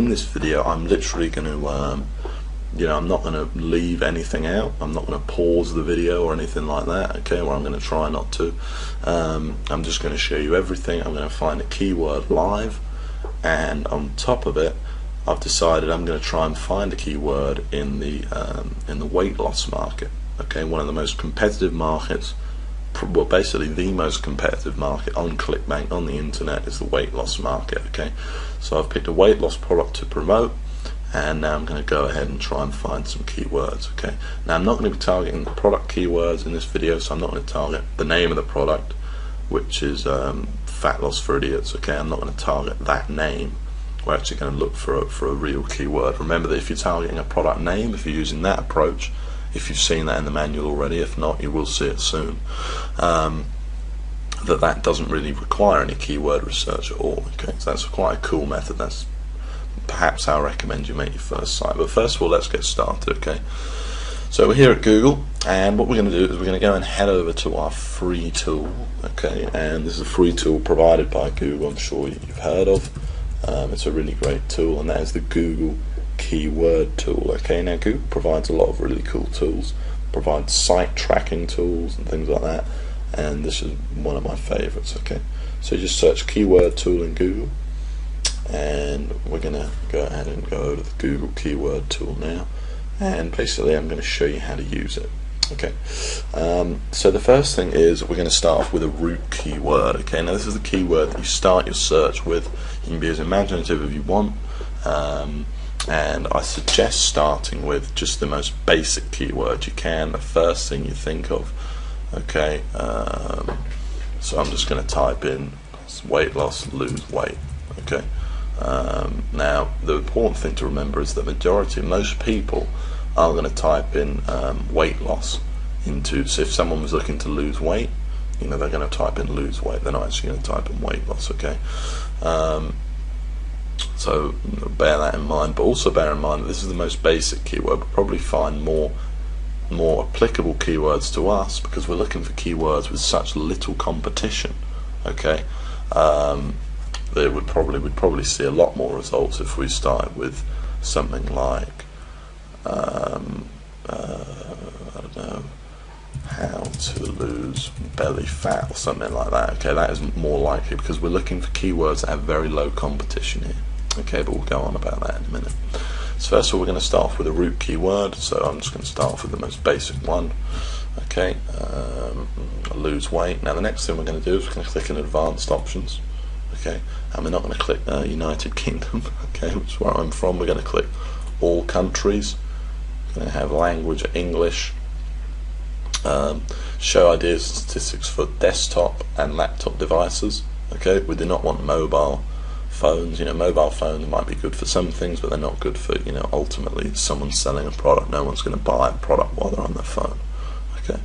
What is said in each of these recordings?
in this video I'm literally going to I'm not going to leave anything out. I'm not going to pause the video or anything like that, okay, or I'm going to try not to. I'm just going to show you everything. I'm going to find a keyword live, and on top of it I've decided I'm going to try and find a keyword in the weight loss market, okay, one of the most competitive markets, well, basically the most competitive market on ClickBank on the internet is the weight loss market, okay. So I've picked a weight loss product to promote, and now I'm going to go ahead and try and find some keywords, okay. Now I'm not going to be targeting the product keywords in this video, so I'm not going to target the name of the product, which is fat loss for idiots, okay. I'm not going to target that name. We're actually going to look for a real keyword. Remember that if you're targeting a product name, if you're using that approach, if you've seen that in the manual already, if not, you will see it soon, that doesn't really require any keyword research at all, okay. So that's quite a cool method. That's perhaps how I recommend you make your first site. But first of all, let's get started, okay. So we're here at Google, and what we're going to do is we're going to go and head over to our free tool, okay. And this is a free tool provided by Google, I'm sure you've heard of. It's a really great tool, and that is the Google keyword tool, okay. Now Google provides a lot of really cool tools, provides site tracking tools and things like that, and this is one of my favorites, okay. So you just search keyword tool in Google, and we're going to go ahead and go over to the Google keyword tool now, and basically I'm going to show you how to use it, okay. So the first thing is we're going to start off with a root keyword, okay. Now this is the keyword that you start your search with. You can be as imaginative as you want, and I suggest starting with just the most basic keyword you can, the first thing you think of, okay. So I'm just going to type in weight loss, lose weight, okay. Now the important thing to remember is that most people are going to type in weight loss into, so if someone was looking to lose weight, they're going to type in lose weight, they're not actually going to type in weight loss, okay. So bear that in mind, but also bear in mind that this is the most basic keyword. We'll probably find more applicable keywords to us because we're looking for keywords with such little competition, okay. We'd probably see a lot more results if we started with something like I don't know, how to lose belly fat or something like that, okay. That is more likely because we're looking for keywords that have very low competition here, okay, but we'll go on about that in a minute. So first of all, we're going to start off with a root keyword, so I'm just going to start off with the most basic one, okay. Lose weight. Now the next thing we're going to do is we're going to click in advanced options, okay, and we're not going to click United Kingdom, okay, which is where I'm from. We're going to click all countries. We're going to have language English, show ideas and statistics for desktop and laptop devices, okay. We do not want mobile phones. Mobile phones might be good for some things, but they're not good for, ultimately someone's selling a product, no one's going to buy a product while they're on their phone, okay.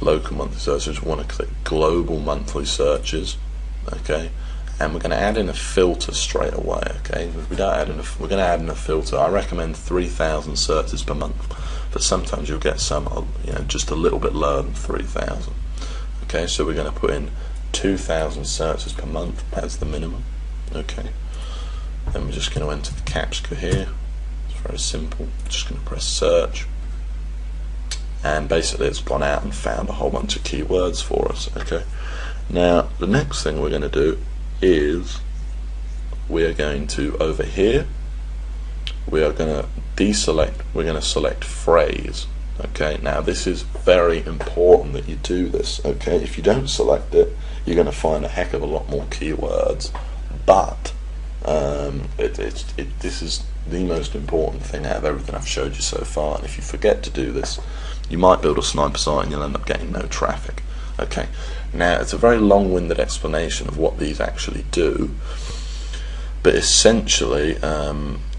Local monthly searches, we want to click global monthly searches, okay, and we're going to add in a filter straight away, okay. If we don't add in we're going to add in a filter. I recommend 3,000 searches per month, but sometimes you'll get some just a little bit lower than 3,000, okay. So we're going to put in 2,000 searches per month as the minimum, okay. Then we're just going to enter the captcha here. It's very simple. Just going to press search, and basically it's gone out and found a whole bunch of keywords for us, okay. Now the next thing we're going to do is we are going to, over here, we are going to deselect, we're going to select phrase, okay. Now this is very important that you do this, okay. If you don't select it, you're going to find a heck of a lot more keywords, but this is the most important thing out of everything I've showed you so far, and if you forget to do this, you might build a sniper site and you'll end up getting no traffic, okay. Now it's a very long-winded explanation of what these actually do, but essentially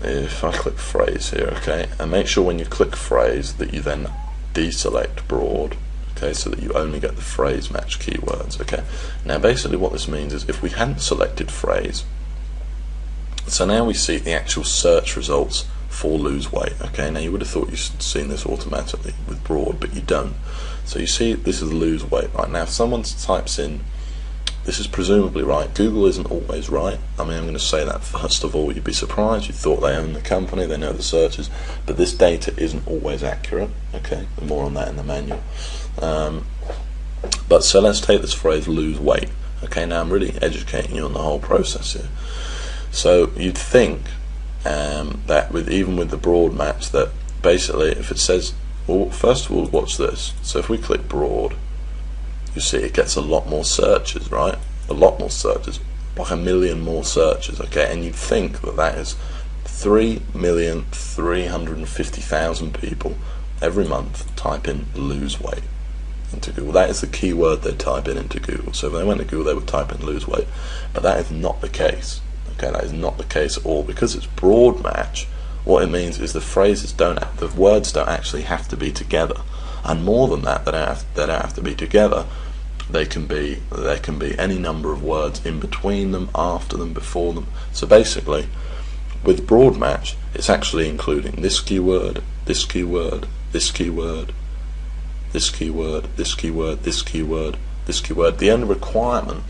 if I click phrase here, okay, and make sure when you click phrase that you then deselect broad, okay, so that you only get the phrase match keywords, okay. Now basically what this means is if we hadn't selected phrase, so now we see the actual search results for lose weight, okay. Now you would have thought you'd seen this automatically with broad, but you don't. So you see this is lose weight. Right now if someone types in this is presumably right. Google isn't always right. I mean, I'm going to say that first of all. You'd be surprised. You thought they own the company, they know the searches, but this data isn't always accurate. Okay, more on that in the manual. But so let's take this phrase, lose weight. Okay, now I'm really educating you on the whole process here. So you'd think that even with the broad match, that basically if it says, well, first of all, watch this. So if we click broad, you see it gets a lot more searches, right? A lot more searches, like 1 million more searches, okay? And you'd think that that is 3,350,000 people every month type in lose weight into Google. That is the keyword they type in into Google. So if they went to Google, they would type in lose weight. But that is not the case. Okay, that is not the case at all. Because it's broad match, what it means is the phrases the words don't actually have to be together. And more than that, they don't have to be together. There can be any number of words in between them, after them, before them. So basically, with broad match, it's actually including this keyword, this keyword, this keyword, this keyword, this keyword, this keyword, this keyword. The only requirement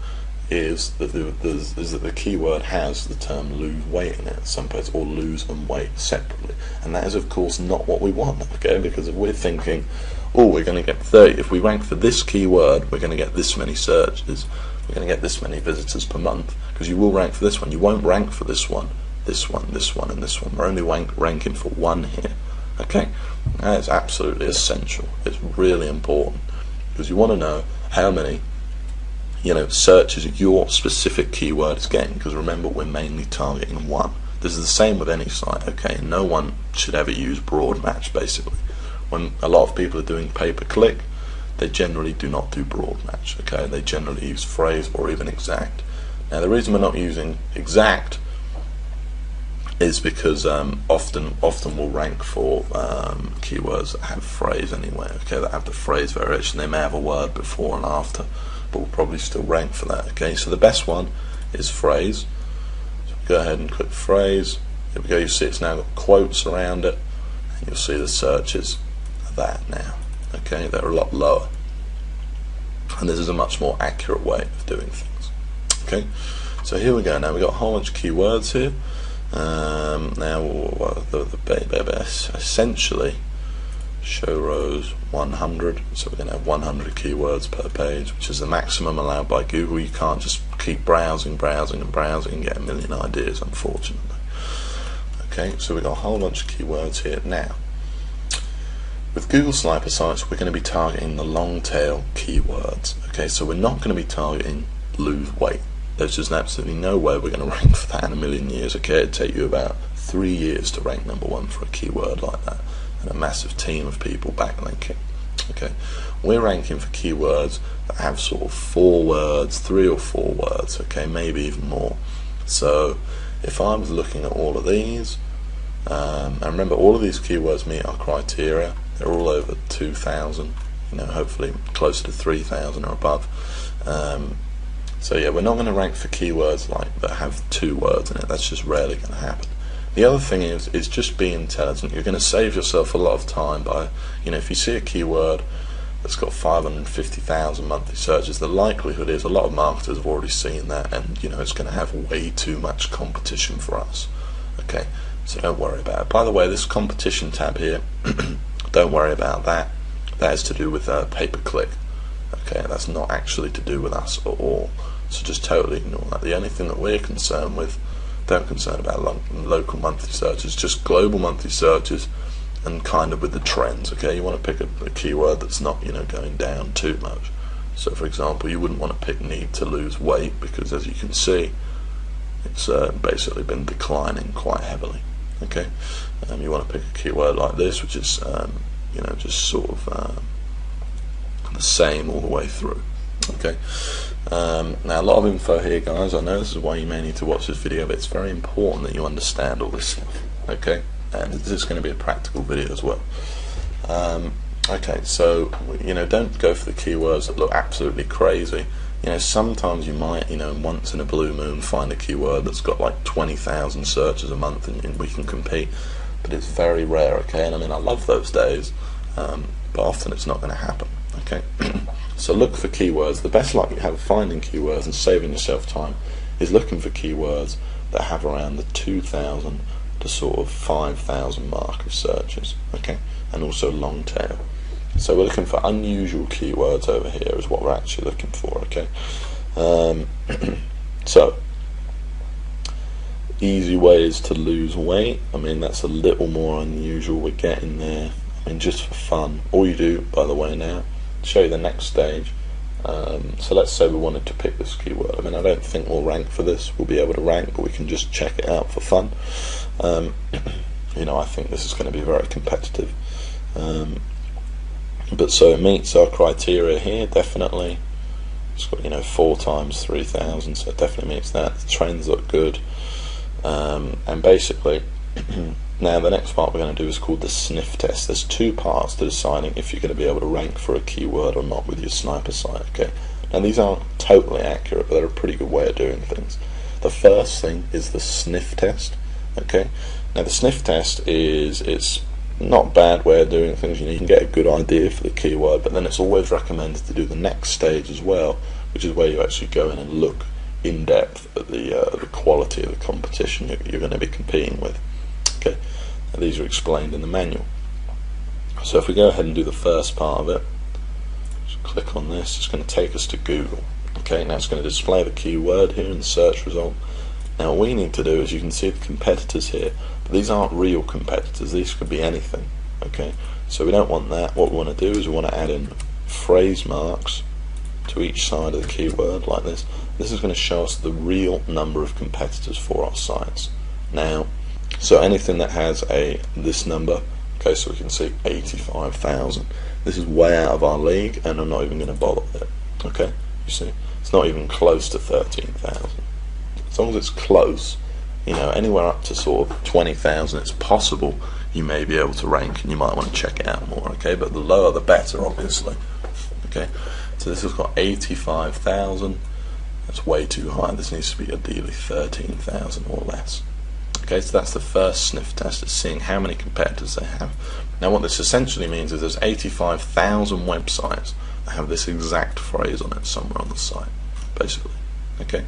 is that the keyword has the term lose weight in it, someplace, or lose and weight separately. And that is, of course, not what we want. Okay, because if we're thinking, oh, we're going to get 30. If we rank for this keyword, we're going to get this many searches. We're going to get this many visitors per month, because you will rank for this one. You won't rank for this one, this one, this one, and this one. We're only ranking for one here. Okay, that is absolutely essential. It's really important, because you want to know how many searches your specific keyword is getting, because remember, we're mainly targeting one. This is the same with any site. Okay, no one should ever use broad match. Basically, when a lot of people are doing pay-per-click, they generally do not do broad match. Okay, they generally use phrase or even exact. Now, the reason we're not using exact is because often we'll rank for keywords that have phrase anyway. Okay, that have the phrase variation. They may have a word before and after, but we'll probably still rank for that. Okay, so the best one is phrase. So go ahead and click phrase. Here we go. You see it's now got quotes around it, and you'll see the searches are that now. Okay, they're a lot lower, and this is a much more accurate way of doing things. Okay, so here we go. Now we've got a whole bunch of keywords here. Now essentially show rows 100, so we're going to have 100 keywords per page, which is the maximum allowed by Google. You can't just keep browsing and get a million ideas, unfortunately. Okay, so we've got a whole bunch of keywords here. Now, with Google Sniper sites, we're going to be targeting the long tail keywords. Okay, so we're not going to be targeting lose weight. There's just absolutely no way we're going to rank for that in a million years. Okay, it'd take you about 3 years to rank #1 for a keyword like that, and a massive team of people backlinking. Okay, we're ranking for keywords that have sort of 4 words, 3 or 4 words. Okay, maybe even more. So if I was looking at all of these, and remember, all of these keywords meet our criteria. They're all over 2,000. Hopefully closer to 3,000 or above. So yeah, we're not going to rank for keywords like that have 2 words in it. That's just rarely going to happen. The other thing is just be intelligent. You're going to save yourself a lot of time by, if you see a keyword that's got 550,000 monthly searches, the likelihood is a lot of marketers have already seen that, and it's going to have way too much competition for us. Okay, so don't worry about it. By the way, this competition tab here, don't worry about that. That is to do with pay-per-click. Okay, that's not actually to do with us at all. So just totally ignore that. The only thing that we're concerned with, don't concern about local monthly searches, just global monthly searches, and kind of with the trends. Okay, you want to pick a keyword that's not going down too much. So for example, you wouldn't want to pick need to lose weight, because as you can see, it's basically been declining quite heavily. Okay, you want to pick a keyword like this, which is just sort of the same all the way through. Okay, now a lot of info here, guys. I know this is why you may need to watch this video, but it's very important that you understand all this stuff. Okay, and this is going to be a practical video as well. Okay, so don't go for the keywords that look absolutely crazy. Sometimes you might, once in a blue moon, find a keyword that's got like 20,000 searches a month, and we can compete. But it's very rare. Okay, and I mean, I love those days, but often it's not going to happen. Okay, So look for keywords. The best luck you have finding keywords and saving yourself time is looking for keywords that have around the 2,000 to sort of 5,000 mark of searches, okay, and also long tail. So we're looking for unusual keywords over here is what we're actually looking for, okay. So easy ways to lose weight, I mean that's a little more unusual, we're getting there. I mean just for fun, all you do by the way now, show you the next stage. So let's say we wanted to pick this keyword. I mean I don't think we'll rank for this, we'll be able to rank, but we can just check it out for fun. You know, I think this is going to be very competitive, but so it meets our criteria here, definitely. It's got, you know, 4 times 3,000, so it definitely meets that. The trends look good, and basically now the next part we're going to do is called the sniff test. There's 2 parts to deciding if you're going to be able to rank for a keyword or not with your sniper site, okay. Now these aren't totally accurate, but they're a pretty good way of doing things. The first thing is the sniff test, okay. Now the sniff test it's not a bad way of doing things. You know, you can get a good idea for the keyword, but then it's always recommended to do the next stage as well, which is where you actually go in and look in depth at the quality of the competition you're going to be competing with. Okay, now these are explained in the manual. So if we go ahead and do the first part of it, just click on this. It's going to take us to Google. Okay, now it's going to display the keyword here in the search result. Now what we need to do is, you can see the competitors here, but these aren't real competitors, these could be anything, okay? So we don't want that. What we want to do is we want to add in phrase marks to each side of the keyword like this. This is going to show us the real number of competitors for our sites. Now, so anything that has this number, okay, so we can see 85,000. This is way out of our league, and I'm not even going to bother with it, okay? You see, it's not even close to 13,000. As long as it's close, you know, anywhere up to sort of 20,000 it's possible you may be able to rank, and you might want to check it out more, okay, but the lower the better, obviously, okay. So this has got 85,000, that's way too high. This needs to be ideally 13,000 or less, okay. So that's the first sniff test, it's seeing how many competitors they have. Now what this essentially means is there's 85,000 websites that have this exact phrase on it somewhere on the site, basically, okay.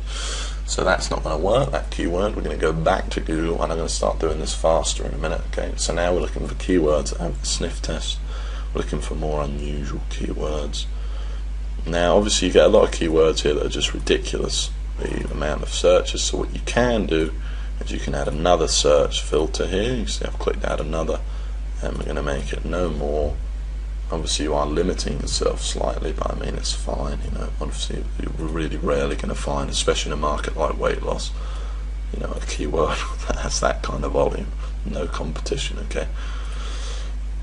So that's not going to work, that keyword. We're going to go back to Google, and I'm going to start doing this faster in a minute, okay. So now we're looking for keywords that have the sniff test. We're looking for more unusual keywords. Now obviously you get a lot of keywords here that are just ridiculous, the amount of searches. So what you can do is you can add another search filter here. You see I've clicked add another, and we're going to make it no more. Obviously you are limiting yourself slightly, but I mean it's fine, you know. Obviously you're really rarely going to find, especially in a market like weight loss, you know, a keyword that has that kind of volume, no competition, okay.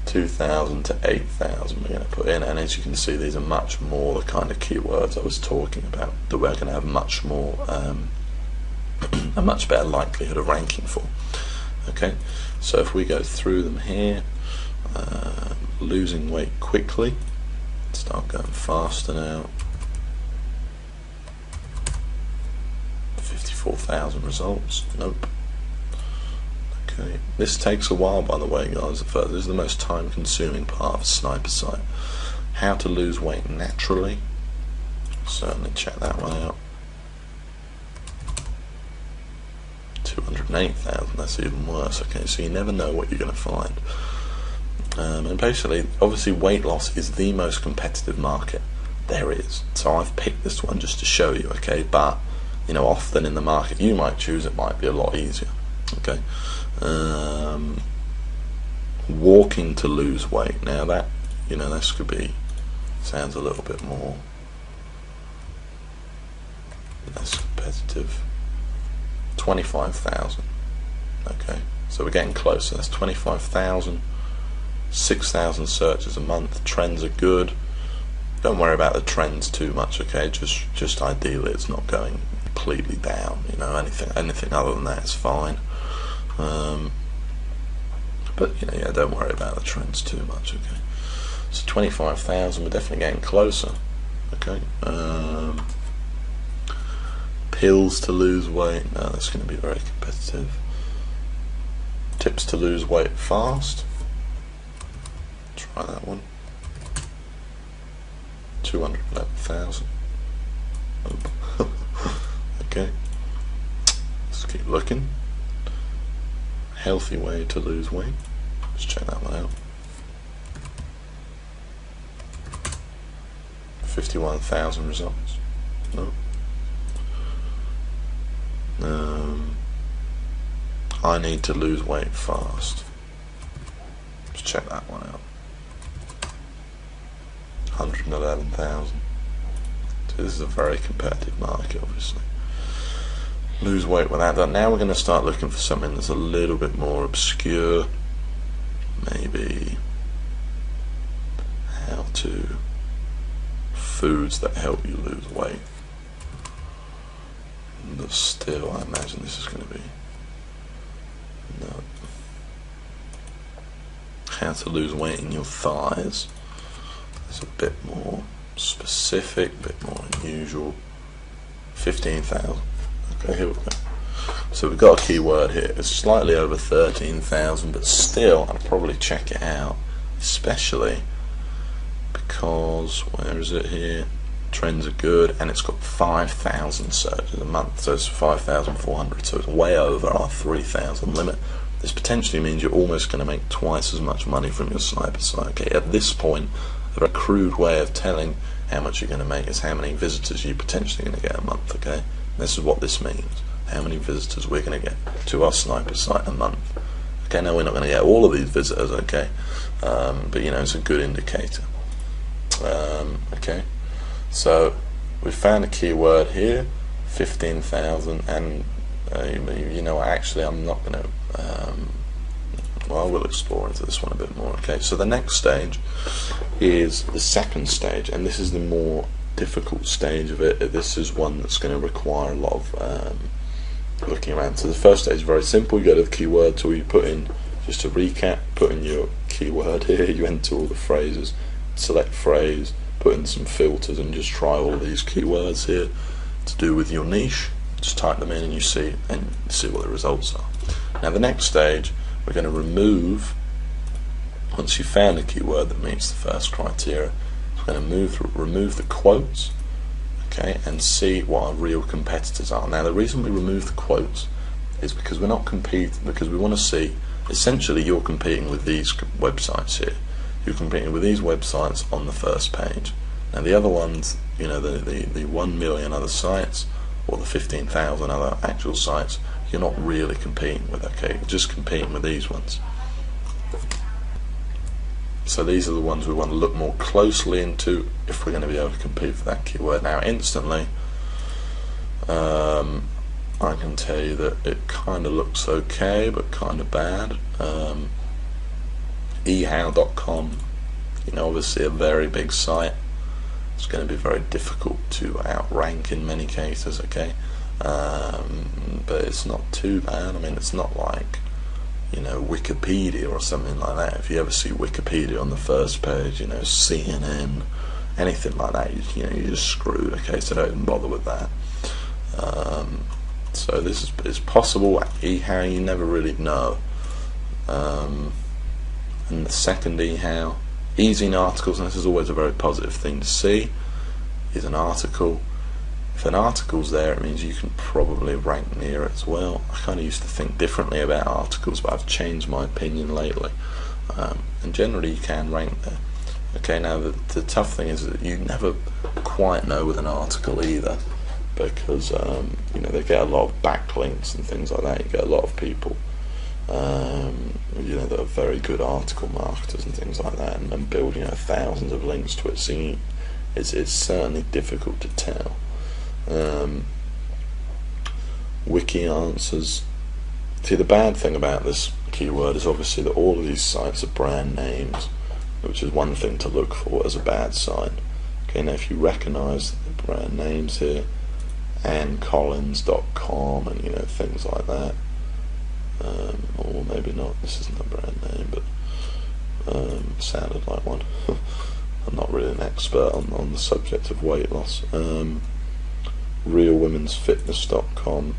2,000 to 8,000 we're going to put in, and as you can see these are much more the kind of keywords I was talking about that we're going to have much more a much better likelihood of ranking for, okay. So if we go through them here, losing weight quickly, start going faster now. 54,000 results, nope. Okay, this takes a while by the way guys. This is the most time consuming part of a sniper site. How to lose weight naturally, certainly check that one out. 208,000, that's even worse, okay. So you never know what you're going to find. And basically, obviously weight loss is the most competitive market there is, so I've picked this one just to show you, okay, but you know, often in the market you might choose, it might be a lot easier, okay. Walking to lose weight, now that, you know, this could be, sounds a little bit more less competitive. 25,000, okay, so we're getting closer. That's 25,000. 6,000 searches a month. Trends are good. Don't worry about the trends too much, okay. Just ideally it's not going completely down, you know. Anything other than that is fine. But you know, yeah, don't worry about the trends too much, okay. So 25,000, we're definitely getting closer, okay. Pills to lose weight, no, that's going to be very competitive. Tips to lose weight fast, try that one. 211,000. Okay, let's keep looking. Healthy way to lose weight. Let's check that one out. 51,000 results. No. I need to lose weight fast. Let's check that one out. 111,000. So this is a very competitive market, obviously. Lose weight without that. Now we're going to start looking for something that's a little bit more obscure. Maybe how to foods that help you lose weight. But still, I imagine this is going to be no. How to lose weight in your thighs. It's a bit more specific, a bit more unusual. 15,000. Okay, here we go. So we've got a keyword here. It's slightly over 13,000, but still, I'd probably check it out, especially because where is it here? Trends are good, and it's got 5,000 searches a month, so it's 5,400. So it's way over our 3,000 limit. This potentially means you're almost going to make twice as much money from your sniper site. Okay, at this point, a very crude way of telling how much you're going to make is how many visitors you're potentially going to get a month. Okay. This is what this means, how many visitors we're going to get to our sniper site a month. Okay, now we're not going to get all of these visitors, okay, but you know, it's a good indicator. Okay, so we found a keyword here, 15,000, and you know, actually I'm not going to, well, we'll explore into this one a bit more. Okay, so the next stage is the second stage, and this is the more difficult stage of it. This is one that's going to require a lot of looking around. So the first stage is very simple. You go to the keyword tool, you put in, just to recap, put in your keyword here, you enter all the phrases, select phrase, put in some filters, and just try all of these keywords here to do with your niche. Just type them in and you see what the results are. Now the next stage, we're going to remove, once you've found a keyword that meets the first criteria, we're going to remove the quotes, okay, and see what our real competitors are. Now the reason we remove the quotes is because we're not competing, because we want to see, essentially you're competing with these websites here. You're competing with these websites on the first page. Now the other ones, you know, the 1 million other sites, or the 15,000 other actual sites, you're not really competing with, okay, you're just competing with these ones. So these are the ones we want to look more closely into if we're going to be able to compete for that keyword. Now instantly, I can tell you that it kind of looks okay, but kind of bad. ehow.com, you know, obviously a very big site. It's going to be very difficult to outrank in many cases, okay, but it's not too bad. I mean, it's not like, you know, Wikipedia or something like that. If you ever see Wikipedia on the first page, you know, CNN, anything like that, you know, you're just screwed. Okay, so don't even bother with that. So this is possible. eHow, you never really know. And the second eHow, easy in articles, and this is always a very positive thing to see, is an article. If an article's there, it means you can probably rank near it as well. I kind of used to think differently about articles, but I've changed my opinion lately. And generally you can rank there. Okay, now the tough thing is that you never quite know with an article either, because you know, they get a lot of backlinks and things like that. You get a lot of people you know, that are very good article marketers and things like that, and build, you know, thousands of links to it. So it's certainly difficult to tell. Wiki answers. See, the bad thing about this keyword is obviously that all of these sites are brand names, which is one thing to look for as a bad sign. Okay, now if you recognise the brand names here, AnnCollins.com and, you know, things like that, or maybe not, this isn't a brand name, but sounded like one. I'm not really an expert on the subject of weight loss. RealWomen'sFitness.com,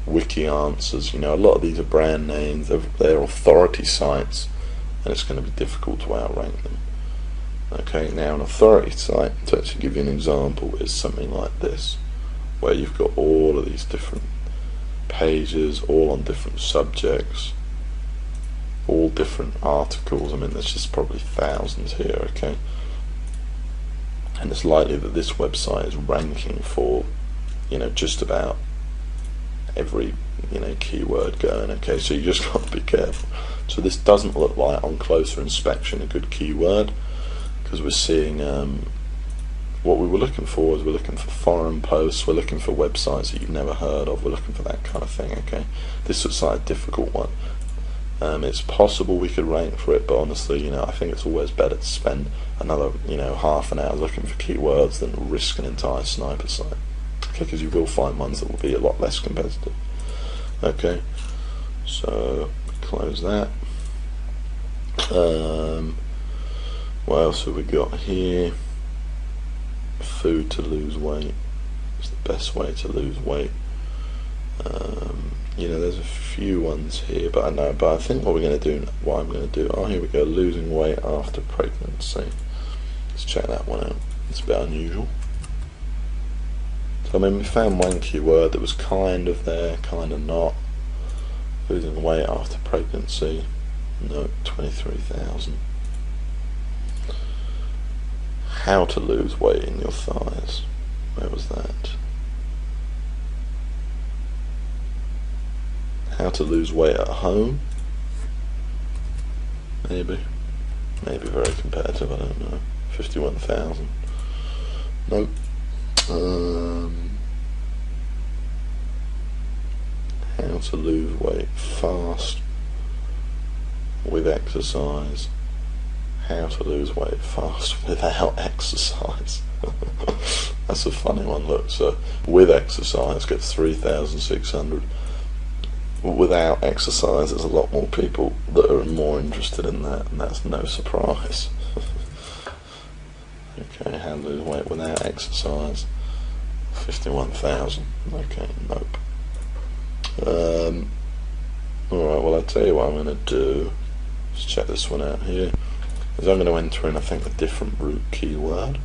Wiki Answers, you know, a lot of these are brand names, they're authority sites, and it's going to be difficult to outrank them. Okay, now an authority site, to actually give you an example, is something like this, where you've got all of these different pages, all on different subjects, all different articles. I mean, there's just probably thousands here, okay? And it's likely that this website is ranking for, you know, just about every, you know, keyword going, okay? So you just got to be careful. So this doesn't look like, on closer inspection, a good keyword, because we're seeing what we were looking for is we're looking for foreign posts, we're looking for websites that you've never heard of, we're looking for that kind of thing, okay? This looks like a difficult one. It's possible we could rank for it, but honestly, you know, I think it's always better to spend another, you know, half an hour looking for keywords than risk an entire sniper site, okay? Because you will find ones that will be a lot less competitive. Okay, so close that. What else have we got here? Food to lose weight. It's the best way to lose weight. You know, there's a few ones here, but I think what I'm going to do, oh, here we go, losing weight after pregnancy. Let's check that one out. It's a bit unusual. So I mean, we found one keyword that was kind of there, kind of not. Losing weight after pregnancy. No, 23,000. How to lose weight in your thighs. Where was that? How to lose weight at home. Maybe very competitive, I don't know. 51,000. Nope. How to lose weight fast with exercise. How to lose weight fast without exercise. That's a funny one. Look, so with exercise get 3,600. Without exercise, there's a lot more people that are more interested in that, and that's no surprise. Okay, how to lose weight without exercise. 51,000. Okay, nope. Alright, well, I'll tell you what I'm going to do. Let's check this one out here. Is I'm going to enter in, I think, a different root keyword.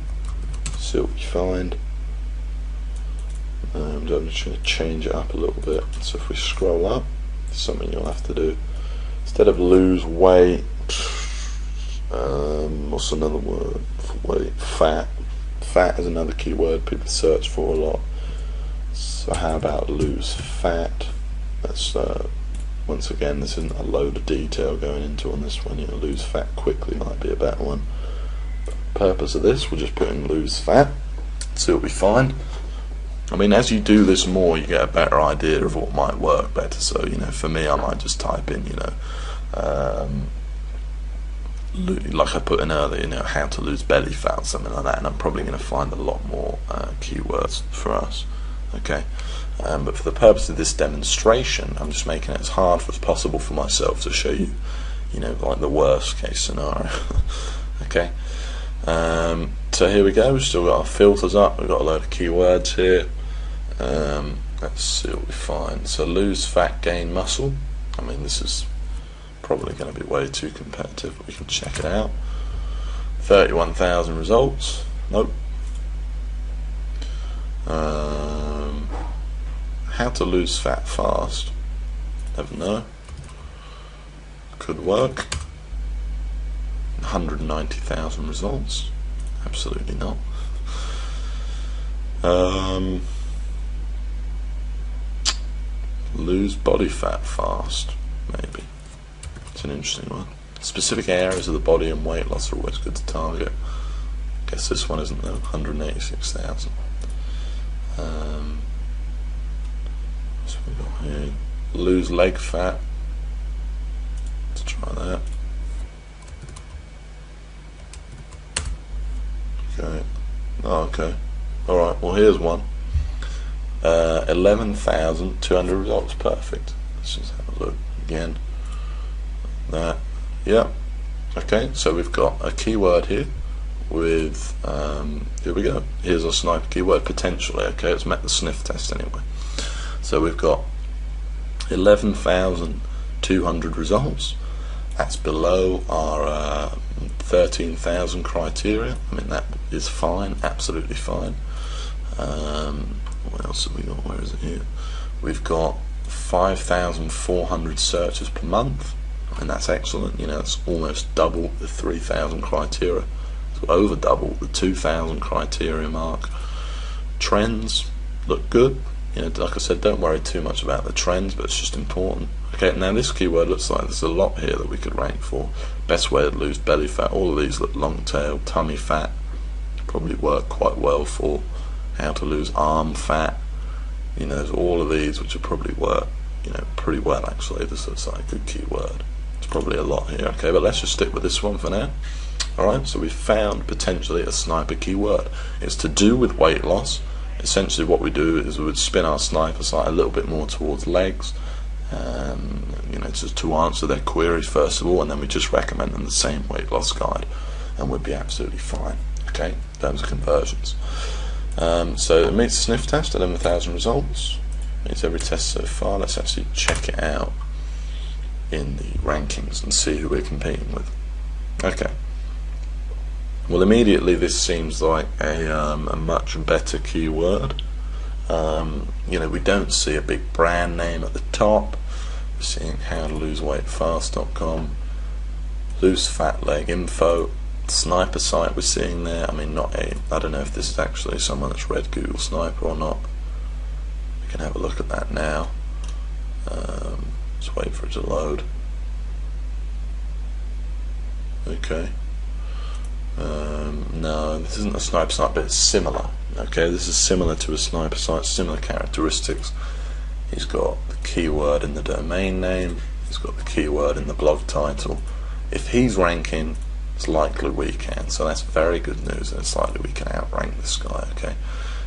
See what we find. I'm just going to change it up a little bit. So if we scroll up, something you'll have to do. Instead of lose weight, what's another word for weight? Fat. Fat is another keyword people search for a lot. So how about lose fat? That's once again, this isn't a load of detail going into on this one. You know, lose fat quickly might be a better one. But the purpose of this, we'll just put in lose fat. See what we find. I mean, as you do this more, you get a better idea of what might work better. So, you know, for me, I might just type in, you know, like I put in earlier, you know, how to lose belly fat or something like that, and I'm probably going to find a lot more keywords for us. Okay, but for the purpose of this demonstration, I'm just making it as hard as possible for myself to show you, you know, like the worst case scenario. Okay, so here we go. We've still got our filters up. We've got a load of keywords here. Let's see what we find. So lose fat, gain muscle. I mean, this is probably going to be way too competitive, but we can check it out. 31,000 results. Nope. How to lose fat fast. Never know. Could work. 190,000 results. Absolutely not. Lose body fat fast. Maybe. It's an interesting one. Specific areas of the body and weight loss are always good to target. Guess this one isn't though. 186,000. So we got here. Lose leg fat. Let's try that. Okay. Oh, okay. Alright, well here's one. 11,200 results. Perfect. Let's just have a look again. That. Yep. Okay, so we've got a keyword here with, here we go. Here's our sniper keyword, potentially. Okay, it's met the sniff test anyway. So we've got 11,200 results, That's below our 13,000 criteria. I mean, that is fine, absolutely fine. What else have we got? Where is it here? We've got 5,400 searches per month, and that's excellent. You know, it's almost double the 3,000 criteria. It's over double the 2,000 criteria mark. Trends look good. You know, like I said, don't worry too much about the trends, but it's just important. Okay, now this keyword looks like there's a lot here that we could rank for. Best way to lose belly fat. All of these look long tail. Tummy fat probably work quite well for. How to lose arm fat. You know, there's all of these which will probably work, you know, pretty well actually. This looks like a good keyword. There's probably a lot here. Okay, but let's just stick with this one for now. Alright, so we've found potentially a sniper keyword. It's to do with weight loss. Essentially what we do is we would spin our sniper site a little bit more towards legs, you know, to answer their queries first of all, and then we just recommend them the same weight loss guide, and we'd be absolutely fine. Okay, in terms of conversions. So it meets the sniff test, 11,000 results. Meets every test so far. Let's actually check it out in the rankings and see who we're competing with. Okay. Well, immediately this seems like a much better keyword. You know, we don't see a big brand name at the top. We're seeing how to lose weight fast.com, loose fat leg info, sniper site we're seeing there. I mean, I don't know if this is actually someone that's read Google Sniper or not. We can have a look at that now. Just wait for it to load. Okay. No, this isn't a sniper site, but it's similar. Okay, this is similar to a sniper site, similar characteristics. He's got the keyword in the domain name, he's got the keyword in the blog title. If he's ranking, it's likely we can, so that's very good news, and it's likely we can outrank this guy. Okay,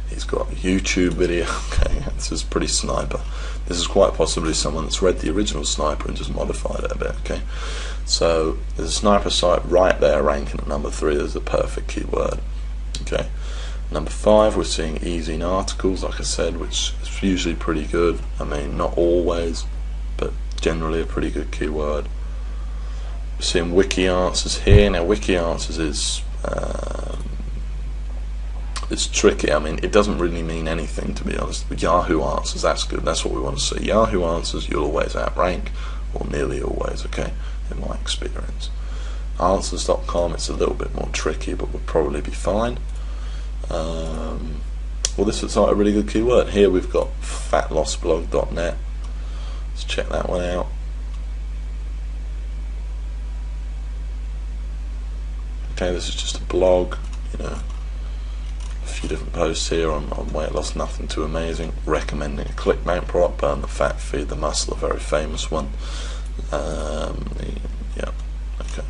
he's got a YouTube video. Okay, this is pretty sniper. This is quite possibly someone that's read the original sniper and just modified it a bit. Okay, so there's a sniper site right there ranking at number 3. There's a perfect keyword. Okay, number 5 we're seeing easy in articles, like I said, which is usually pretty good. I mean, not always, but generally a pretty good keyword. We're seeing wiki answers here. Now wiki answers is it's tricky. I mean, it doesn't really mean anything, to be honest. But Yahoo answers, that's good. That's what we want to see. Yahoo answers, you'll always outrank, or nearly always. Okay, in my experience. Answers.com, it's a little bit more tricky, but we'll probably be fine. Well, this looks like a really good keyword. Here we've got fatlossblog.net. Let's check that one out. Okay, this is just a blog, you know, a few different posts here on weight loss, nothing too amazing. Recommending a ClickBank product, burn the fat, feed the muscle, a very famous one. Yeah, okay.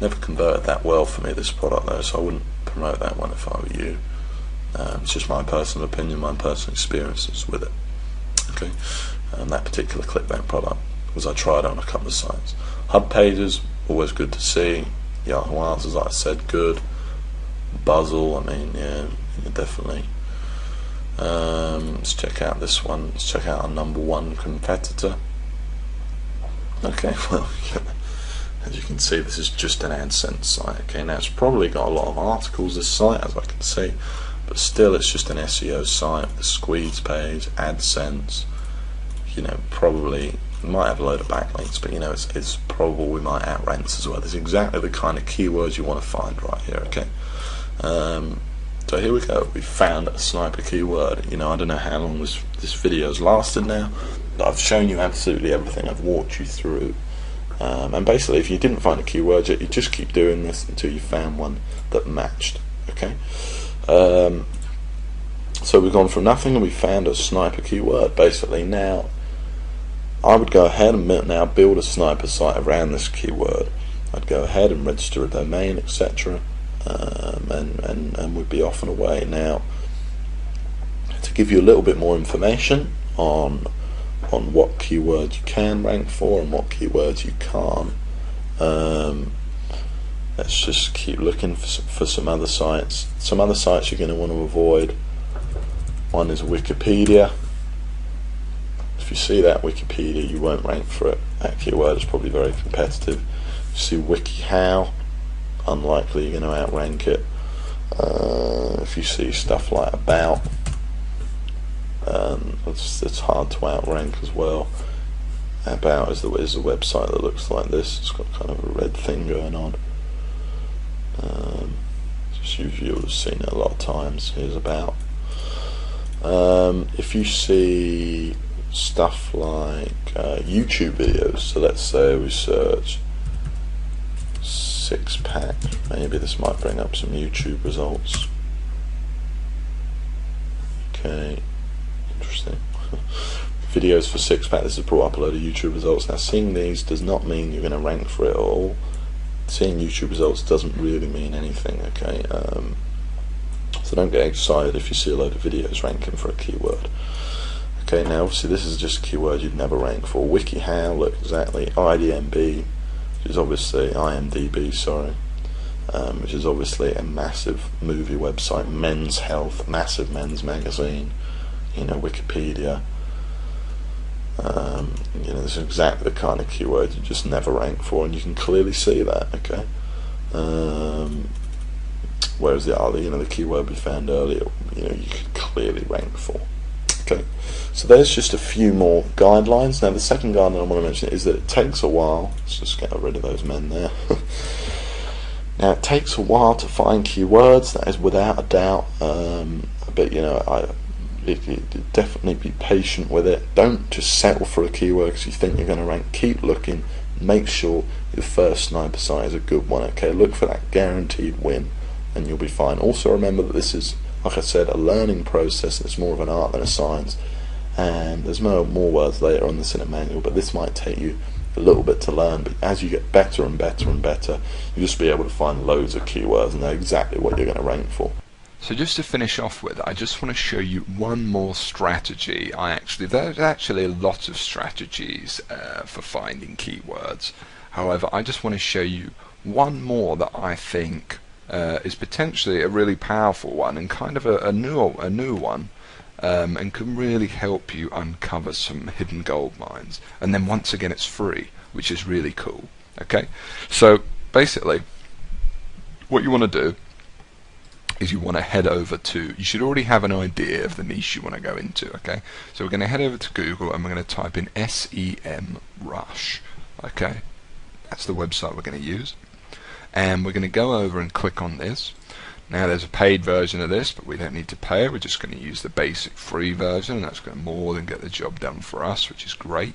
Never converted that well for me, this product though, so I wouldn't promote that one if I were you. It's just my personal opinion, my personal experiences with it. Okay, that particular ClickBank product, because I tried it on a couple of sites. Hub pages, always good to see. Yahoo Answers, like I said, good. Buzzle, I mean, yeah, definitely. Let's check out this one. Let's check out our number 1 competitor. Okay, well, as you can see, this is just an AdSense site. Okay, now it's probably got a lot of articles, this site, as I can see, but still it's just an SEO site with a squeeze page, AdSense. You know, probably might have a load of backlinks, but you know, it's probable we might outrank as well. There's exactly the kind of keywords you want to find right here. Okay, so here we go. We found a sniper keyword. You know, I don't know how long this video's lasted now, but I've shown you absolutely everything. I've walked you through, and basically, if you didn't find a keyword yet, you just keep doing this until you found one that matched. Okay, so we've gone from nothing and we found a sniper keyword. Basically, now I would go ahead and now build a sniper site around this keyword. I'd go ahead and register a domain, etc., and we'd be off and away. Now, to give you a little bit more information on what keywords you can rank for and what keywords you can't, let's just keep looking for some other sites. Some other sites you're going to want to avoid. One is Wikipedia. If you see that Wikipedia, you won't rank for it. that keyword is probably very competitive. You see WikiHow, unlikely you're going to outrank it. If you see stuff like about, it's hard to outrank as well. About is the website that looks like this. It's got kind of a red thing going on. Just usually you'll have seen it a lot of times. Here's about. If you see stuff like YouTube videos, so let's say we search six-pack, maybe this might bring up some YouTube results. Okay, interesting. Videos for six-pack, this has brought up a load of YouTube results. Now, seeing these does not mean you're going to rank for it all. Seeing YouTube results doesn't really mean anything, okay? So don't get excited if you see a load of videos ranking for a keyword. Okay, now obviously this is just a keyword you'd never rank for. WikiHow, look exactly. IDMB, which is obviously IMDb, sorry, which is obviously a massive movie website. Men's Health, massive men's magazine. You know, Wikipedia. You know, this is exactly the kind of keyword you just never rank for, and you can clearly see that. Okay. Whereas the other, you know, the keyword we found earlier, you know, you could clearly rank for. Okay. So there's just a few more guidelines. Now the second guideline I want to mention is that it takes a while. Let's just get rid of those men there. Now it takes a while to find keywords. That is without a doubt. But you know, definitely be patient with it. Don't just settle for a keyword because you think you're going to rank. Keep looking. Make sure your first sniper site is a good one. Okay, look for that guaranteed win, and you'll be fine. Also remember that this is, like I said, a learning process. It's more of an art than a science. And there's more words later on this in a manual, but this might take you a little bit to learn. But as you get better and better and better, you'll just be able to find loads of keywords and know exactly what you're going to rank for. So just to finish off with, I just want to show you one more strategy. There's actually a lot of strategies for finding keywords. However, I just want to show you one more that I think is potentially a really powerful one and kind of a new one, and can really help you uncover some hidden gold mines. And then once again, it's free, which is really cool. Okay, so basically, what you want to do is you want to head over to, you should already have an idea of the niche you want to go into, okay? So we're going to head over to Google and we're going to type in SEMrush, okay? That's the website we're going to use. And we're going to go over and click on this. Now there's a paid version of this, but we don't need to pay it. We're just going to use the basic free version, and that's going to more than get the job done for us, which is great.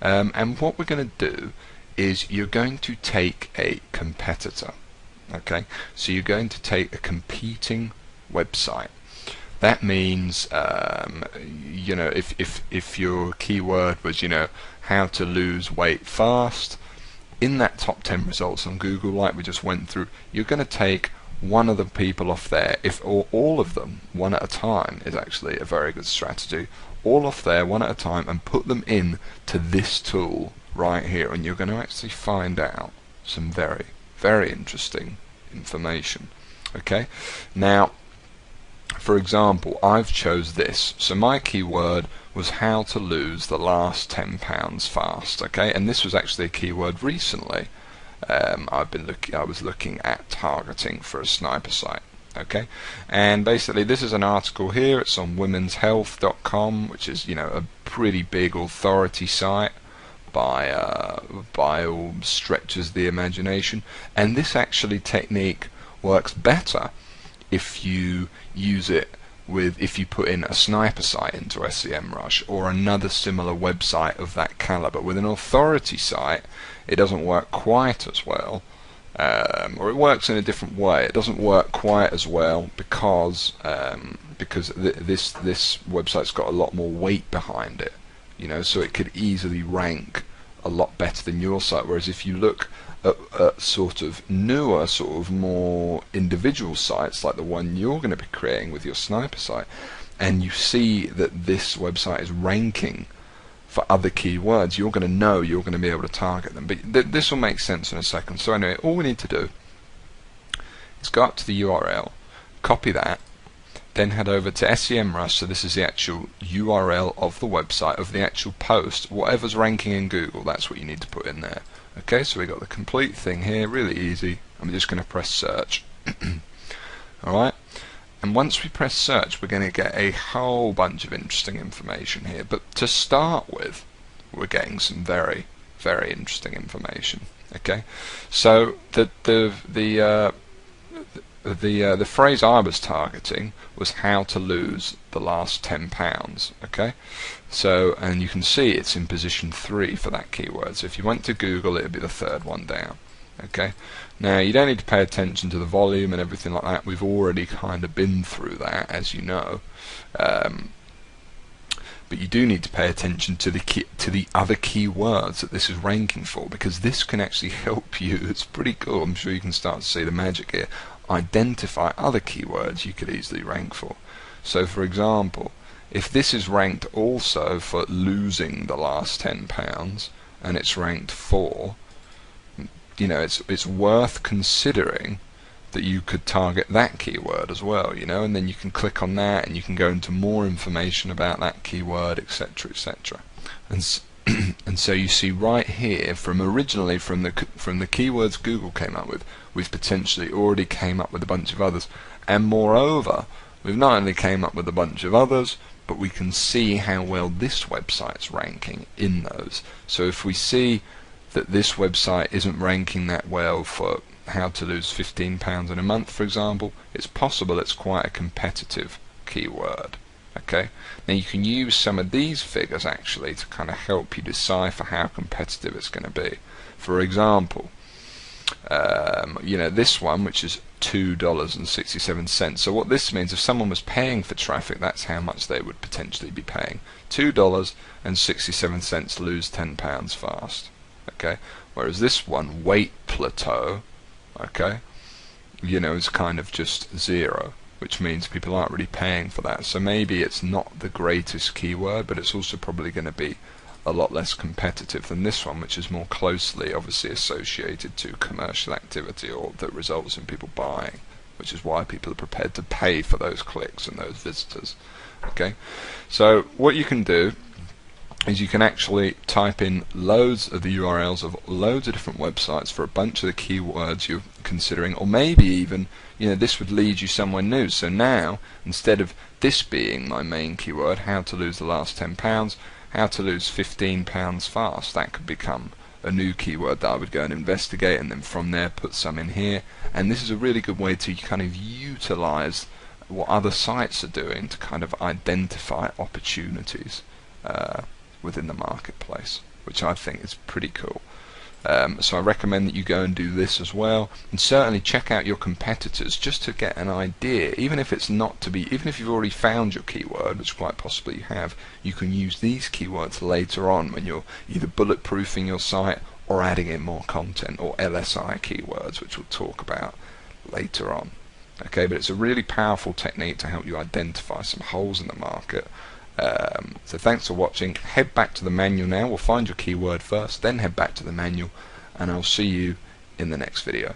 And what we're going to do is you're going to take a competitor. Okay, so you're going to take a competing website. That means, you know, if your keyword was, you know, how to lose weight fast, in that top 10 results on Google, like we just went through, you're going to take one of the people off there, or all of them, one at a time, is actually a very good strategy. All off there, one at a time, and put them in to this tool right here, and you're going to actually find out some very interesting information. Okay, now for example, I've chose this. So my keyword was how to lose the last 10 pounds fast. Okay, and this was actually a keyword recently. I was looking at targeting for a sniper site. Okay, and basically this is an article here. It's on womenshealth.com, which is, you know, a pretty big authority site by all stretches of the imagination. And this actually technique works better if you use it with, if you put in a sniper site into SEMrush or another similar website of that caliber. With an authority site, it doesn't work quite as well, or it works in a different way. It doesn't work quite as well because this website's got a lot more weight behind it. You know, so it could easily rank a lot better than your site. Whereas if you look at sort of newer, sort of more individual sites like the one you're going to be creating with your sniper site, and you see that this website is ranking for other keywords, you're going to know you're going to be able to target them. But this will make sense in a second. So anyway, all we need to do is go up to the URL, copy that, then head over to SEMrush. So this is the actual URL of the website, of the actual post. Whatever's ranking in Google, that's what you need to put in there. Okay, so we got the complete thing here, really easy. I'm just going to press search. Alright, and once we press search, we're going to get a whole bunch of interesting information here. But to start with, we're getting some very, very interesting information. Okay, so the phrase I was targeting was how to lose the last £10. Okay, so, and you can see it's in position 3 for that keyword. So if you went to Google, it would be the third one down. Okay, now you don't need to pay attention to the volume and everything like that. We've already kind of been through that, as you know. But you do need to pay attention to the other keywords that this is ranking for, because this can actually help you. It's pretty cool. I'm sure you can start to see the magic here. Identify other keywords you could easily rank for. So for example, if this is ranked also for losing the last £10 and it's ranked 4, you know, it's worth considering that you could target that keyword as well, you know, and then you can click on that and you can go into more information about that keyword, etc., etc. And so you see right here, from originally from the keywords Google came up with, we've potentially already came up with a bunch of others, and moreover, we've not only came up with a bunch of others, but we can see how well this website's ranking in those. So if we see that this website isn't ranking that well for how to lose £15 in a month, for example, it's possible it's quite a competitive keyword. Okay, now you can use some of these figures actually to kind of help you decipher how competitive it's going to be. For example, you know, this one, which is $2.67. So what this means, if someone was paying for traffic, that's how much they would potentially be paying. $2.67 lose £10 fast. Okay, whereas this one, weight plateau, okay, you know, is kind of just 0, which means people aren't really paying for that. So maybe it's not the greatest keyword, but it's also probably going to be a lot less competitive than this one, which is more closely obviously associated to commercial activity, or that results in people buying, which is why people are prepared to pay for those clicks and those visitors. Okay, so what you can do is you can actually type in loads of the URLs of loads of different websites for a bunch of the keywords you're considering, or maybe even, you know, this would lead you somewhere new. So now, instead of this being my main keyword, how to lose the last £10, how to lose £15 fast, that could become a new keyword that I would go and investigate, and then from there put some in here. And this is a really good way to kind of utilize what other sites are doing to kind of identify opportunities within the marketplace, which I think is pretty cool. So I recommend that you go and do this as well, and certainly check out your competitors just to get an idea. Even if it's not to be, even if you've already found your keyword, which quite possibly you have, you can use these keywords later on when you're either bulletproofing your site or adding in more content, or LSI keywords, which we'll talk about later on. Okay, but it's a really powerful technique to help you identify some holes in the market. So thanks for watching. Head back to the manual now. We'll find your keyword first, then head back to the manual, and I'll see you in the next video.